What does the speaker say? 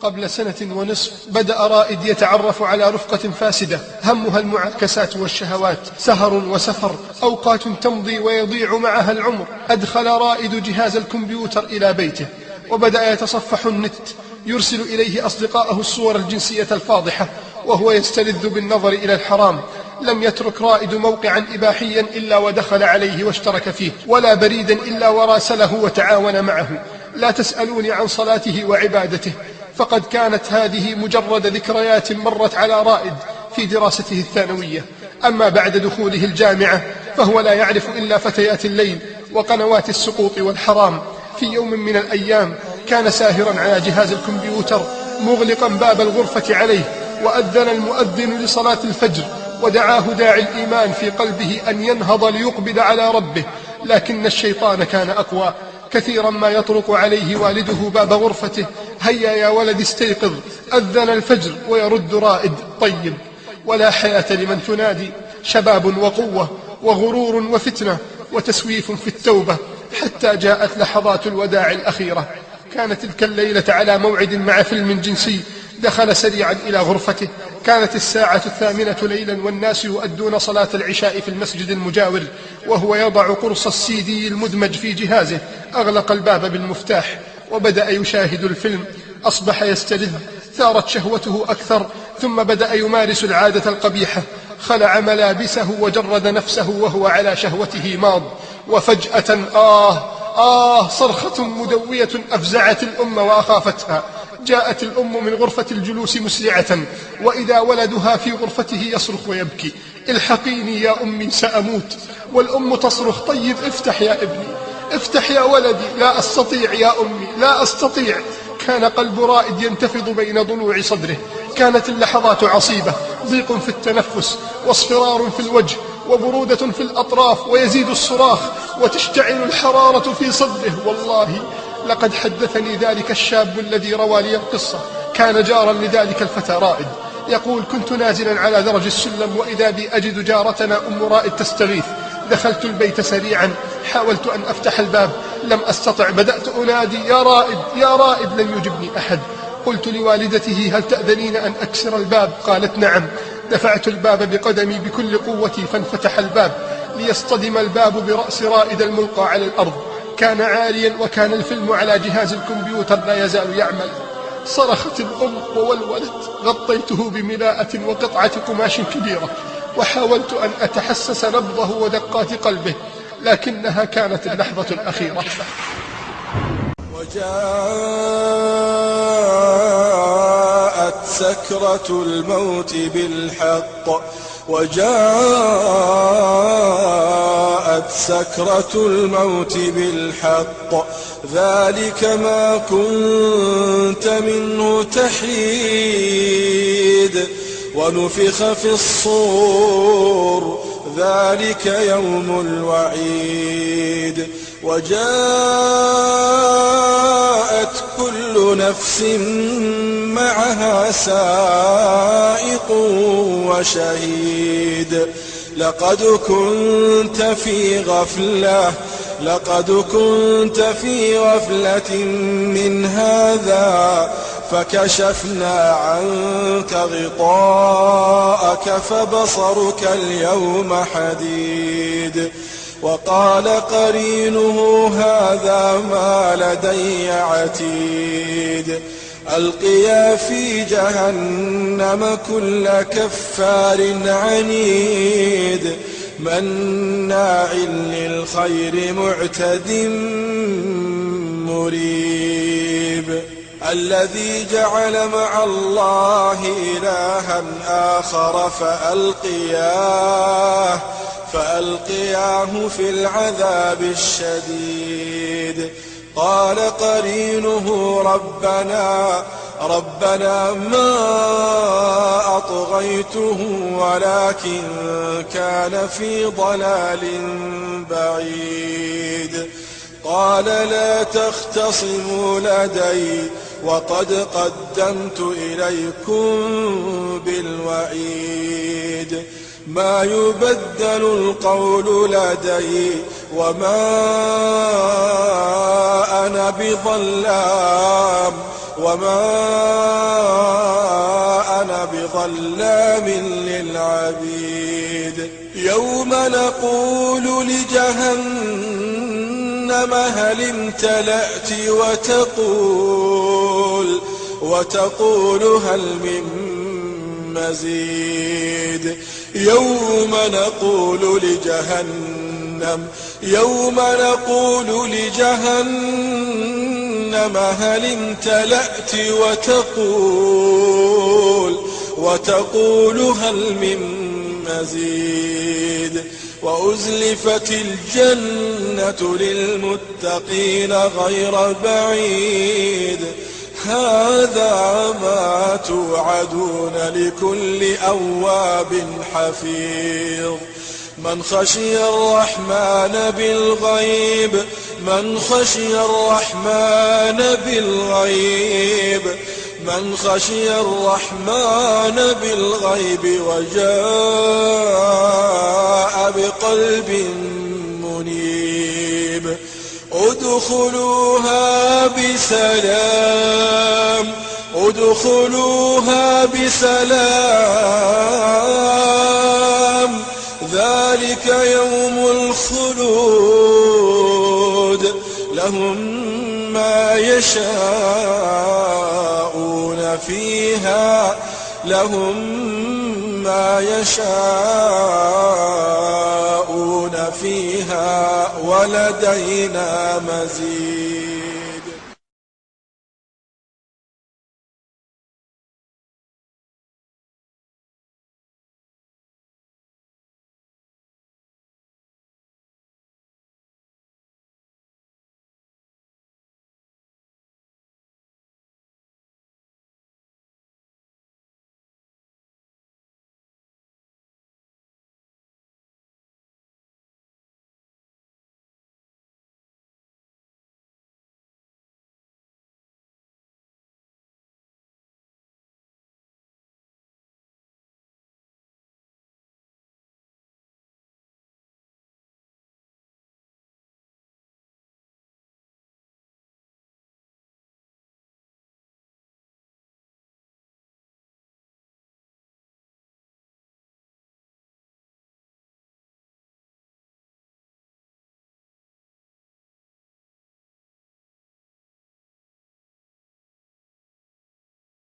قبل 1.5 سنة بدأ رائد يتعرف على رفقة فاسدة همها المعاكسات والشهوات، سهر وسفر، أوقات تمضي ويضيع معها العمر. أدخل رائد جهاز الكمبيوتر إلى بيته وبدأ يتصفح النت، يرسل إليه أصدقائه الصور الجنسية الفاضحة وهو يستلذ بالنظر إلى الحرام. لم يترك رائد موقعا إباحيا إلا ودخل عليه واشترك فيه، ولا بريدا إلا وراسله وتعاون معه. لا تسألوني عن صلاته وعبادته، فقد كانت هذه مجرد ذكريات مرت على رائد في دراسته الثانوية. أما بعد دخوله الجامعة فهو لا يعرف إلا فتيات الليل وقنوات السقوط والحرام. في يوم من الأيام كان ساهرا على جهاز الكمبيوتر مغلقا باب الغرفة عليه، وأذن المؤذن لصلاة الفجر، ودعاه داعي الإيمان في قلبه أن ينهض ليقبل على ربه، لكن الشيطان كان أقوى. كثيرا ما يطرق عليه والده باب غرفته: هيا يا ولد استيقظ، أذن الفجر، ويرد رائد: طيب. ولا حياة لمن تنادي. شباب وقوة وغرور وفتنة وتسويف في التوبة، حتى جاءت لحظات الوداع الأخيرة. كانت تلك الليلة على موعد مع فيلم جنسي. دخل سريعا إلى غرفته. كانت الساعة 8 ليلا والناس يؤدون صلاة العشاء في المسجد المجاور، وهو يضع قرص السي دي المدمج في جهازه. أغلق الباب بالمفتاح وبدأ يشاهد الفيلم. أصبح يستلذ، ثارت شهوته أكثر، ثم بدأ يمارس العادة القبيحة. خلع ملابسه وجرد نفسه وهو على شهوته ماض. وفجأة صرخة مدوية أفزعت الأم وأخافتها. جاءت الأم من غرفة الجلوس مسرعة، وإذا ولدها في غرفته يصرخ ويبكي: الحقيني يا أمي سأموت. والأم تصرخ: طيب افتح يا ابني، افتح يا ولدي. لا أستطيع يا أمي، لا أستطيع. كان قلب رائد ينتفض بين ضلوع صدره. كانت اللحظات عصيبة، ضيق في التنفس واصفرار في الوجه وبرودة في الأطراف، ويزيد الصراخ وتشتعل الحرارة في صدره. والله لقد حدثني ذلك الشاب الذي روى لي القصة، كان جارا لذلك الفتى رائد، يقول: كنت نازلا على درج السلم وإذا بي أجد جارتنا أم رائد تستغيث. دخلت البيت سريعا، حاولت أن أفتح الباب، لم أستطع. بدأت أنادي: يا رائد يا رائد، لم يجبني أحد. قلت لوالدته: هل تأذنين أن أكسر الباب؟ قالت: نعم. دفعت الباب بقدمي بكل قوتي، فانفتح الباب ليصطدم الباب برأس رائد الملقى على الأرض. كان عاريا، وكان الفيلم على جهاز الكمبيوتر لا يزال يعمل. صرخت الأم وولولت. غطيته بملاءة وقطعة قماش كبيرة، وحاولت أن أتحسس نبضه ودقات قلبه، لكنها كانت اللحظة الأخيرة. وجاءت سكرة الموت بالحق، وجاءت سكرة الموت بالحق، ذلك ما كنت منه تحيد. ونفخ في الصور، ذلك يوم الوعيد. وجاءت كل نفس معها سائق وشهيد. لقد كنت في غفلة من هذا، فكشفنا عنك غطاءك فبصرك اليوم حديد. وقال قرينه: هذا ما لدي عتيد. ألقيا في جهنم كل كفار عنيد، مناع للخير معتد مريب. الذي جعل مع الله إلها آخر فألقياه في العذاب الشديد. قال قرينه: ربنا ما أطغيته ولكن كان في ضلال بعيد. قال: لا تختصموا لدي وقد قدمت إليكم بالوعيد. ما يبدل القول لدي وما أنا بظلام وما أنا بظلام للعبيد يوم نقول لجهنم هل امتلأت وتقول هل من مزيد يوم نقول لجهنم هل امتلأت وتقول هل من مزيد وأزلفت الجنة للمتقين غير بعيد هذا ما توعدون لكل أواب حفيظ من خشي الرحمن بالغيب وجاء بقلب منيب ادخلوها بسلام ذلك يوم الخلود لهم ما يشاءون فيها ولدينا مزيد.